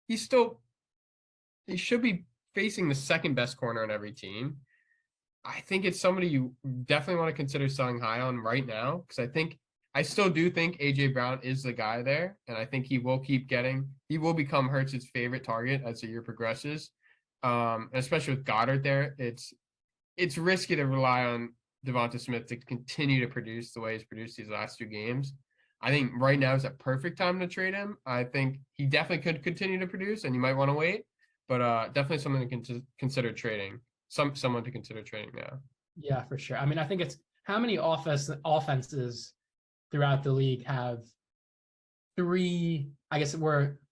S2: he should be facing the second best corner on every team. I think it's somebody you definitely want to consider selling high on right now, because I still do think AJ Brown is the guy there, and I think he will become Hurts's favorite target as the year progresses. Especially with Goddard there, it's risky to rely on Devonta Smith to continue to produce the way he's produced these last 2 games. I think right now is a perfect time to trade him. I think he definitely could continue to produce, and you might want to wait, but definitely something to consider trading. Someone to consider trading now.
S1: Yeah, for sure. I mean, I think it's how many offenses throughout the league have 3,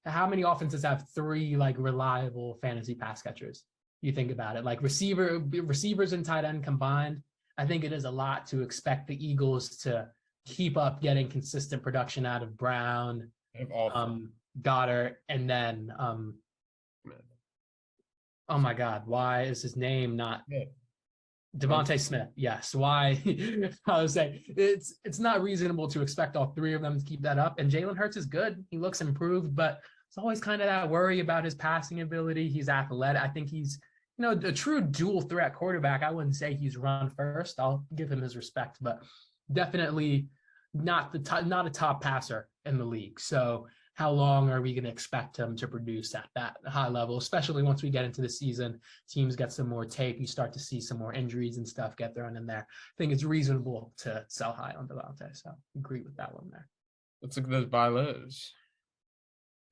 S1: how many offenses have 3 like reliable fantasy pass catchers? You think about it, like receivers and tight end combined. I think it is a lot to expect the Eagles to keep up getting consistent production out of Brown, Goddard, and then oh my God, why is his name not Devontae Smith? Yes, why? I would say it's not reasonable to expect all 3 of them to keep that up. And Jalen Hurts is good; he looks improved, but it's always kind of that worry about his passing ability. He's athletic. I think he's a true dual threat quarterback. I wouldn't say he's run first. I'll give him his respect, but definitely not a top passer in the league. So how long are we going to expect him to produce at that high level, especially once we get into the season, teams get some more tape, you start to see some more injuries and stuff get thrown in there. I think it's reasonable to sell high on Devontae. So agree with that one there.
S2: Let's look at those buy lows.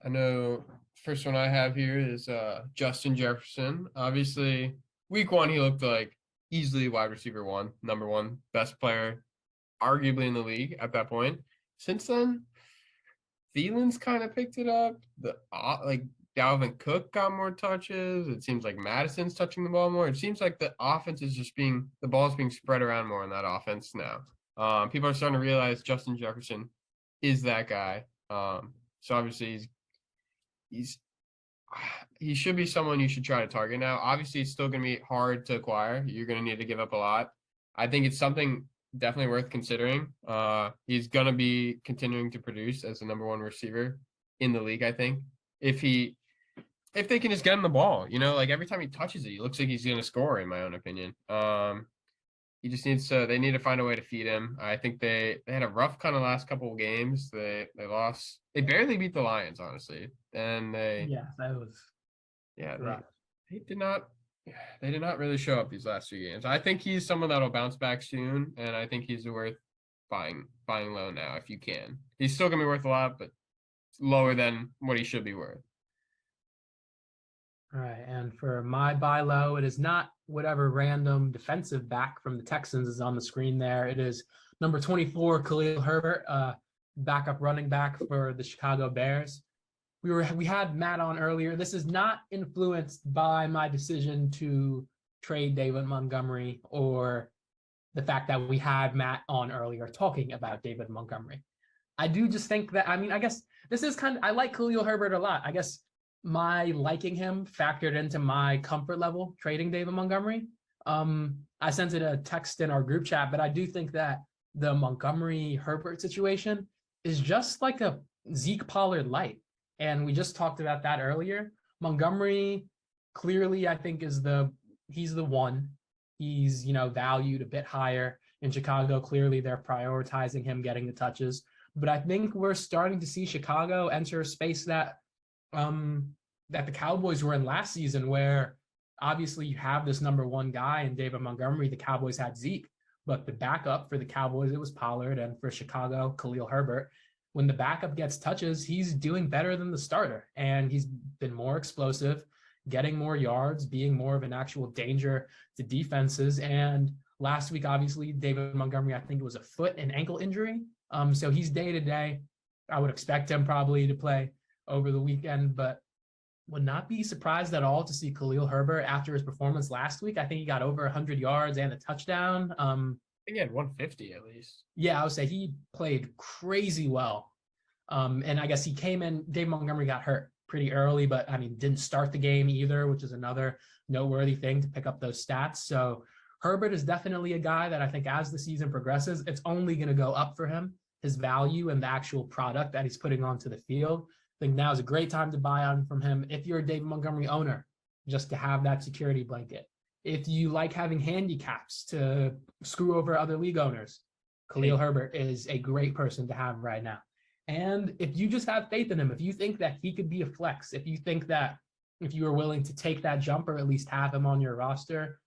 S2: I know first one I have here is Justin Jefferson. Obviously, week 1, he looked like easily wide receiver 1, number 1, best player, arguably in the league at that point. Since then, Thielen's kind of picked it up. Dalvin Cook got more touches. It seems like Madison's touching the ball more. It seems like the offense is the ball is being spread around more in that offense now. People are starting to realize Justin Jefferson is that guy. So obviously he should be someone you should try to target now. Obviously, it's still going to be hard to acquire. You're going to need to give up a lot. I think it's something definitely worth considering. He's going to be continuing to produce as the number 1 receiver in the league, I think. If they can just get him the ball, like every time he touches it, he looks like he's going to score, in my own opinion. He just they need to find a way to feed him. I think they had a rough kind of last couple of games. They lost. They barely beat the Lions, honestly. And they did not really show up these last 2 games. I think he's someone that'll bounce back soon, and I think he's worth buying low now if you can. He's still gonna be worth a lot, but lower than what he should be worth.
S1: All right, and for my buy low, it is not whatever random defensive back from the Texans is on the screen there. It is number 24, Khalil Herbert, backup running back for the Chicago Bears. We had Matt on earlier. This is not influenced by my decision to trade David Montgomery or the fact that we had Matt on earlier talking about David Montgomery. I do just think that, I guess this is I like Khalil Herbert a lot. I guess my liking him factored into my comfort level trading David Montgomery. I sent it a text in our group chat, but I do think that the Montgomery Herbert situation is just like a Zeke Pollard light. And we just talked about that earlier. Montgomery clearly, I think, he's the one. He's, valued a bit higher in Chicago. Clearly, they're prioritizing him getting the touches. But I think we're starting to see Chicago enter a space that the Cowboys were in last season, where obviously you have this number 1 guy in David Montgomery. The Cowboys had Zeke, but the backup for the Cowboys, it was Pollard, and for Chicago, Khalil Herbert. When the backup gets touches, he's doing better than the starter, and he's been more explosive, getting more yards, being more of an actual danger to defenses. And last week, obviously, David Montgomery, I think it was a foot and ankle injury. So he's day to day. I would expect him probably to play over the weekend, but would not be surprised at all to see Khalil Herbert after his performance last week. I think he got over 100 yards and a touchdown.
S2: I think he had 150 at least.
S1: Yeah, I would say he played crazy well. And I guess he came in, Dave Montgomery got hurt pretty early, but didn't start the game either, which is another noteworthy thing to pick up those stats. So Herbert is definitely a guy that I think as the season progresses, it's only going to go up for him. his value and the actual product that he's putting onto the field, I think now is a great time to buy on from him. If you're a David Montgomery owner, just to have that security blanket. If you like having handicaps to screw over other league owners, Khalil Herbert is a great person to have right now. And if you just have faith in him, if you think that he could be a flex, if you think that if you are willing to take that jump or at least have him on your roster,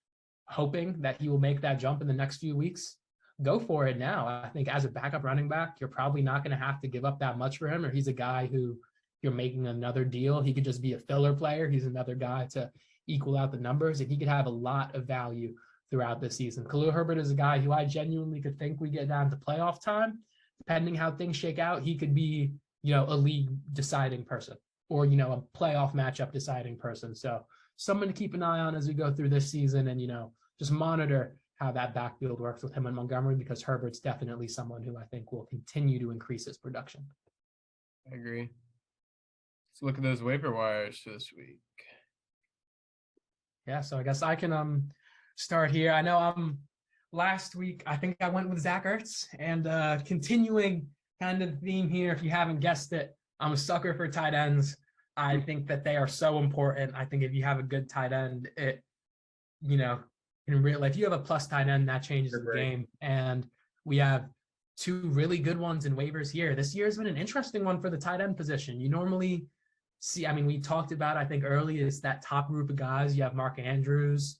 S1: hoping that he will make that jump in the next few weeks, go for it now. I think as a backup running back, you're probably not going to have to give up that much for him, or he's a guy who you're making another deal. He could just be a filler player. He's another guy to equal out the numbers, and he could have a lot of value throughout the season. Khalil Herbert is a guy who I genuinely could think we get down to playoff time. Depending how things shake out, he could be, a league deciding person or, a playoff matchup deciding person. So someone to keep an eye on as we go through this season and, just monitor how that backfield works with him and Montgomery, because Herbert's definitely someone who I think will continue to increase his production.
S2: I agree. Let's look at those waiver wires for this week.
S1: Yeah, so I guess I can start here. I know last week I think I went with Zach Ertz, and continuing kind of theme here, if you haven't guessed it, I'm a sucker for tight ends. I think that they are so important. I think if you have a good tight end, it, in real life, you have a plus tight end, that changes the game. And we have two really good ones in waivers here. This year has been an interesting one for the tight end position. You normally see, we talked about, I think early, is that top group of guys. You have Mark Andrews,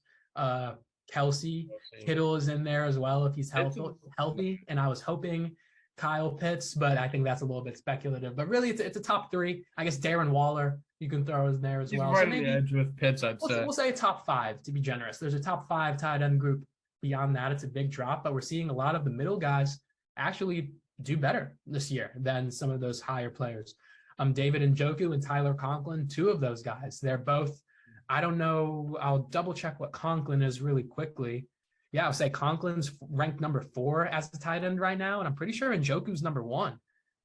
S1: Kelsey, Kittle is in there as well if he's healthy. And I was hoping Kyle Pitts, but I think that's a little bit speculative. But really, it's a top three. I guess Darren Waller you can throw in there as well.
S2: Right
S1: so maybe
S2: the edge with Pitts,
S1: we'll say a top five to be generous. There's a top five tight end group. Beyond that, it's a big drop, but we're seeing a lot of the middle guys actually do better this year than some of those higher players. David Njoku and Tyler Conklin, two of those guys. They're both, I don't know, I'll double check what Conklin is really quickly. Yeah, I'll say Conklin's ranked number 4 as a tight end right now, and I'm pretty sure Njoku's number 1.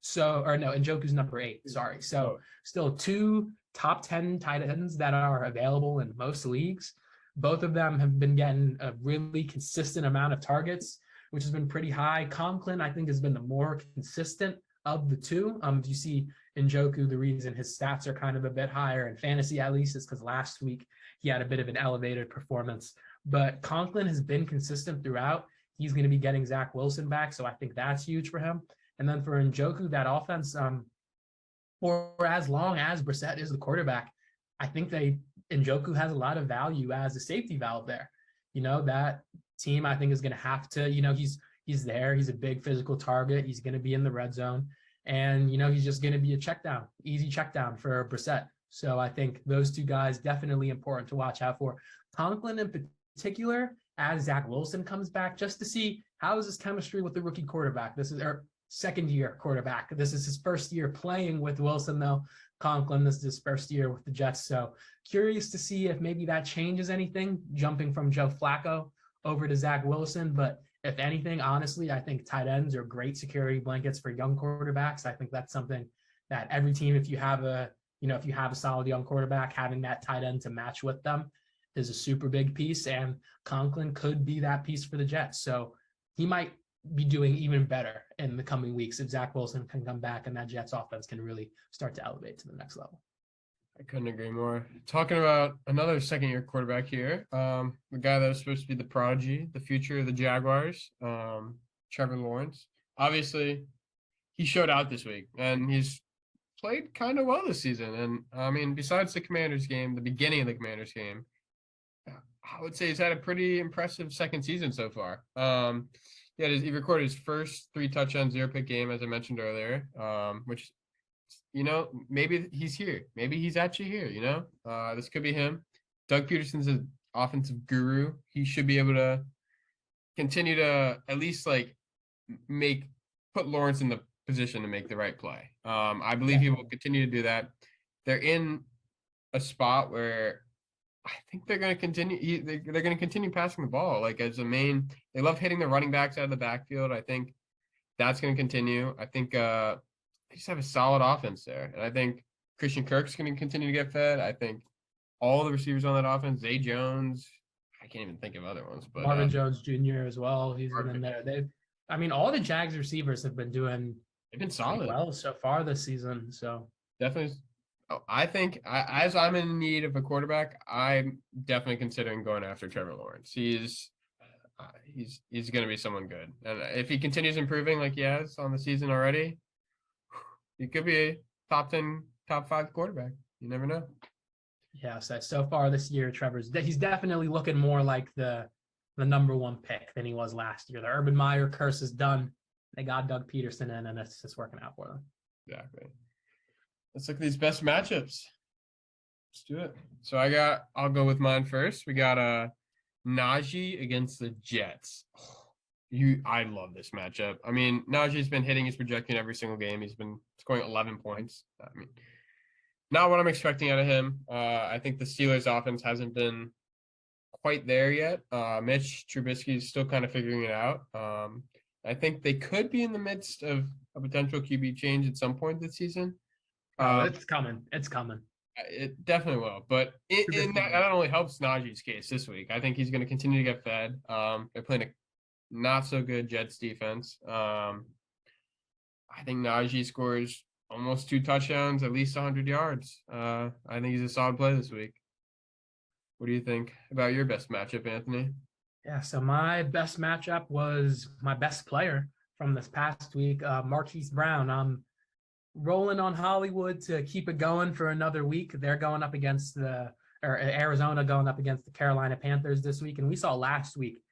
S1: Njoku's number 8, sorry. So still 2 top 10 tight ends that are available in most leagues. Both of them have been getting a really consistent amount of targets, which has been pretty high. Conklin, I think, has been the more consistent of the two. If you see Njoku, the reason his stats are kind of a bit higher in fantasy, at least, is because last week he had a bit of an elevated performance. But Conklin has been consistent throughout. He's going to be getting Zach Wilson back, so I think that's huge for him. And then for Njoku, that offense, for as long as Brissett is the quarterback, I think Njoku has a lot of value as a safety valve there. That team, I think, is going to have to, he's there. He's a big physical target. He's going to be in the red zone. And, he's just going to be a easy check down for Brissett. So I think those two guys definitely important to watch out for. Conklin in particular, as Zach Wilson comes back, just to see how is his chemistry with the rookie quarterback. This is our second-year quarterback. This is his first year playing with Wilson, though. Conklin, this is his first year with the Jets. So curious to see if maybe that changes anything, jumping from Joe Flacco over to Zach Wilson. But if anything, honestly, I think tight ends are great security blankets for young quarterbacks. I think that's something that every team, if you have a solid young quarterback, having that tight end to match with them is a super big piece. And Conklin could be that piece for the Jets. So he might be doing even better in the coming weeks if Zach Wilson can come back and that Jets offense can really start to elevate to the next level.
S2: I couldn't agree more. Talking about another second-year quarterback here, the guy that was supposed to be the prodigy, the future of the Jaguars, Trevor Lawrence. Obviously, he showed out this week, and he's played kind of well this season. And, besides the Commanders game, the beginning of the Commanders game, I would say he's had a pretty impressive second season so far. He recorded his first 3 touchdown, 0-pick game, as I mentioned earlier, which, maybe he's here. Maybe he's actually here, This could be him. Doug Peterson's an offensive guru. He should be able to continue to at least, put Lawrence in the position to make the right play. I believe he will continue to do that. They're in a spot where I think they're going to continue. They're going to continue passing the ball. They love hitting the running backs out of the backfield. I think that's going to continue. I think they just have a solid offense there, and I think Christian Kirk's going to continue to get fed. I think all the receivers on that offense, Zay Jones, I can't even think of other ones, but
S1: Marvin Jones Jr. as well. He's been in there. I mean, all the Jags receivers have been doing
S2: They've been
S1: pretty
S2: solid.
S1: well so far this season. So
S2: Definitely. Oh, I think as I'm in need of a quarterback, I'm definitely considering going after Trevor Lawrence. He's going to be someone good, and if he continues improving like he has on the season already, he could be a top 10, top 5 quarterback. You never know.
S1: yeah, so far this year, he's definitely looking more like the number 1 pick than he was last year. The Urban Meyer curse is done. They got Doug Peterson in, and it's just working out for them.
S2: Exactly. Let's look at these best matchups. Let's do it. So I'll go with mine first. We got Najee against the Jets. I love this matchup. I mean, Najee's been hitting his projection every single game. He's been scoring 11 points. I mean, not what I'm expecting out of him. I think the Steelers offense hasn't been quite there yet. Mitch Trubisky is still kind of figuring it out. I think they could be in the midst of a potential QB change at some point this season.
S1: It's coming. It's coming.
S2: It definitely will, but that not only helps Najee's case this week. I think he's going to continue to get fed. They're playing a not so good Jets defense. I think Najee scores almost 2 touchdowns, at least 100 yards. I think he's a solid play this week. What do you think about your best matchup, Anthony?
S1: Yeah, so my best matchup was my best player from this past week, Marquise Brown. I'm rolling on Hollywood to keep it going for another week. They're going up against Arizona going up against the Carolina Panthers this week. And we saw last week,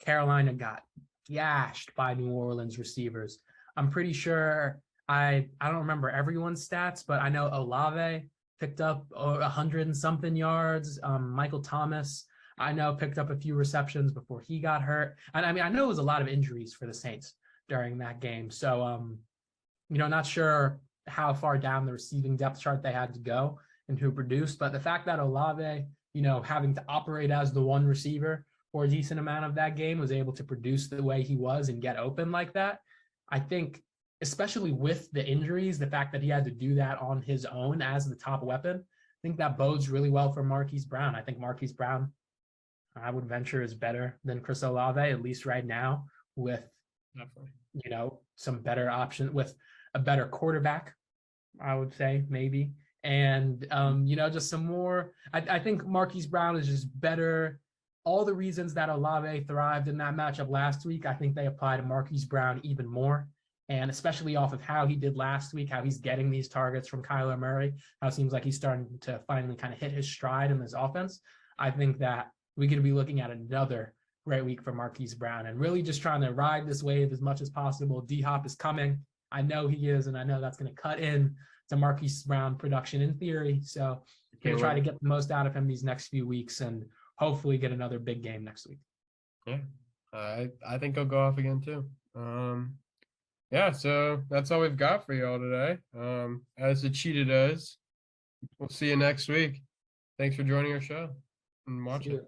S1: Carolina got gashed by New Orleans receivers. I'm pretty sure I don't remember everyone's stats, but I know Olave picked up 100 and something yards. Michael Thomas, I know, picked up a few receptions before he got hurt. And I mean, I know it was a lot of injuries for the Saints during that game. So, not sure how far down the receiving depth chart they had to go and who produced. But the fact that Olave, having to operate as the 1 receiver for a decent amount of that game, was able to produce the way he was and get open like that, I think, especially with the injuries, the fact that he had to do that on his own as the top weapon, I think that bodes really well for Marquise Brown. I think Marquise Brown, I would venture, is better than Chris Olave, at least right now, with, some better option, with a better quarterback, I would say, maybe. And, just some more, I think Marquise Brown is just better. All the reasons that Olave thrived in that matchup last week, I think they apply to Marquise Brown even more. And especially off of how he did last week, how he's getting these targets from Kyler Murray, how it seems like he's starting to finally kind of hit his stride in this offense. I think that we're going to be looking at another great week for Marquise Brown and really just trying to ride this wave as much as possible. D-Hop is coming. I know he is, and I know that's going to cut in to Marquise Brown production in theory. So we're going to try to get the most out of him these next few weeks and hopefully get another big game next week.
S2: Yeah, I think he'll go off again too. Yeah, so that's all we've got for you all today. As the cheetah does, we'll see you next week. Thanks for joining our show and watching.